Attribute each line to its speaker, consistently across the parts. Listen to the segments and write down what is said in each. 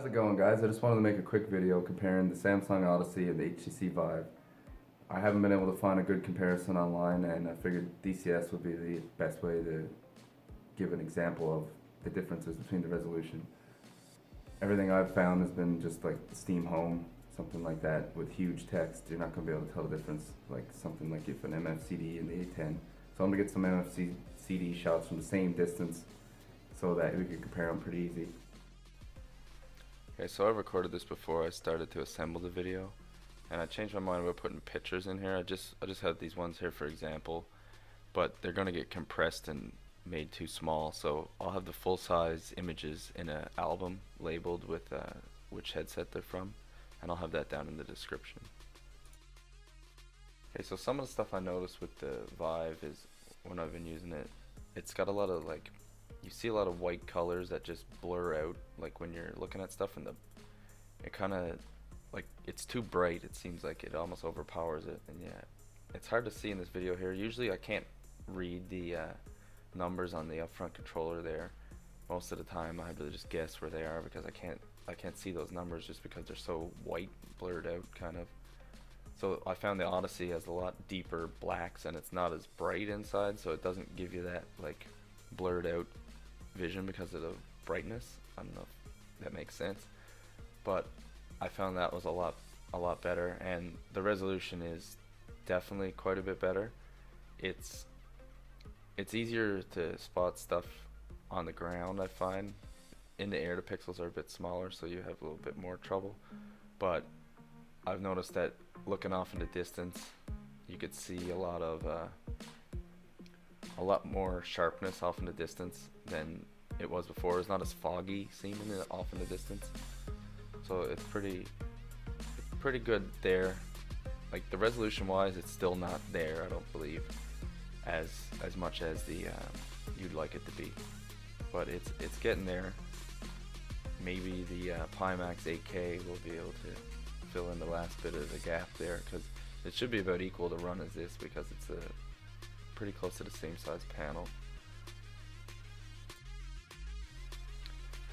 Speaker 1: it going, guys? I just wanted to make a quick video comparing the Samsung Odyssey and the HTC Vive. I haven't been able to find a good comparison online, and I figured DCS would be the best way to give an example of the differences between the resolution. Everything I've found has been just like Steam Home, something like that with huge text. You're not going to be able to tell the difference, like something like if an MFCD in the A10. So I'm going to get some MFCD shots from the same distance so that we can compare them pretty easy.
Speaker 2: Okay, so I recorded this before I started to assemble the video, and I changed my mind about putting pictures in here. I just have these ones here for example, but they're gonna get compressed and made too small, so I'll have the full-size images in an album labeled with which headset they're from, and I'll have that down in the description. Okay, so some of the stuff I noticed with the Vive is when I've been using it, it's got a lot of you see a lot of white colors that just blur out, like when you're looking at stuff, and it kind of it's too bright. It seems like it almost overpowers it, and yeah, it's hard to see in this video here. Usually I can't read the numbers on the upfront controller there. Most of the time I have to just guess where they are because I can't see those numbers just because they're so white, blurred out kind of. So I found the Odyssey has a lot deeper blacks, and it's not as bright inside, so it doesn't give you that like blurred out vision because of the brightness. I don't know if that makes sense, but I found that was a lot better, and the resolution is definitely quite a bit better. It's easier to spot stuff on the ground, I find. In the air the pixels are a bit smaller, so you have a little bit more trouble, but I've noticed that looking off in the distance you could see a lot more sharpness off in the distance than it was before. It's not as foggy seeming off in the distance, so it's pretty good there. Like the resolution wise, it's still not there, I don't believe, as much as the you'd like it to be, but it's getting there. Maybe the Pimax 8K will be able to fill in the last bit of the gap there, because it should be about equal to run as this because it's pretty close to the same size panel.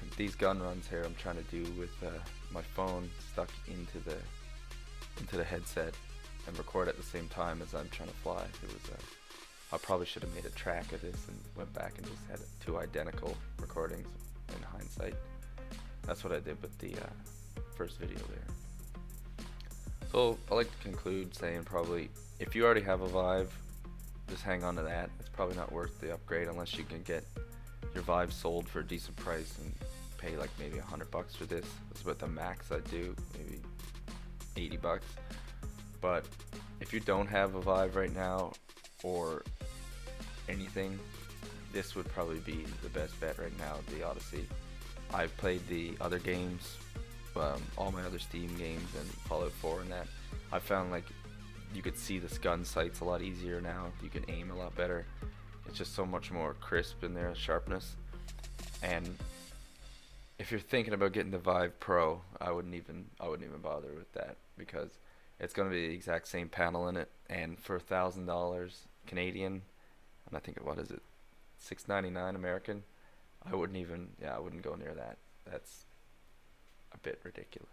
Speaker 2: And these gun runs here I'm trying to do with my phone stuck into the headset and record at the same time as I'm trying to fly. I probably should have made a track of this and went back and just had 2 identical recordings in hindsight. That's what I did with the first video there. So I like to conclude saying probably if you already have a Vive, just hang on to that. It's probably not worth the upgrade unless you can get your Vive sold for a decent price and pay like maybe $100 for this. That's about the max I'd do, maybe $80. But if you don't have a Vive right now or anything, this would probably be the best bet right now, the Odyssey. I've played the other games, all my other Steam games and Fallout 4 and that. I found like you could see the gun sights a lot easier now. You can aim a lot better. It's just so much more crisp in their sharpness. And if you're thinking about getting the Vive Pro, I wouldn't even bother with that because it's going to be the exact same panel in it, and for $1,000 Canadian, and I think what is it, $699 American, I wouldn't go near that. That's a bit ridiculous.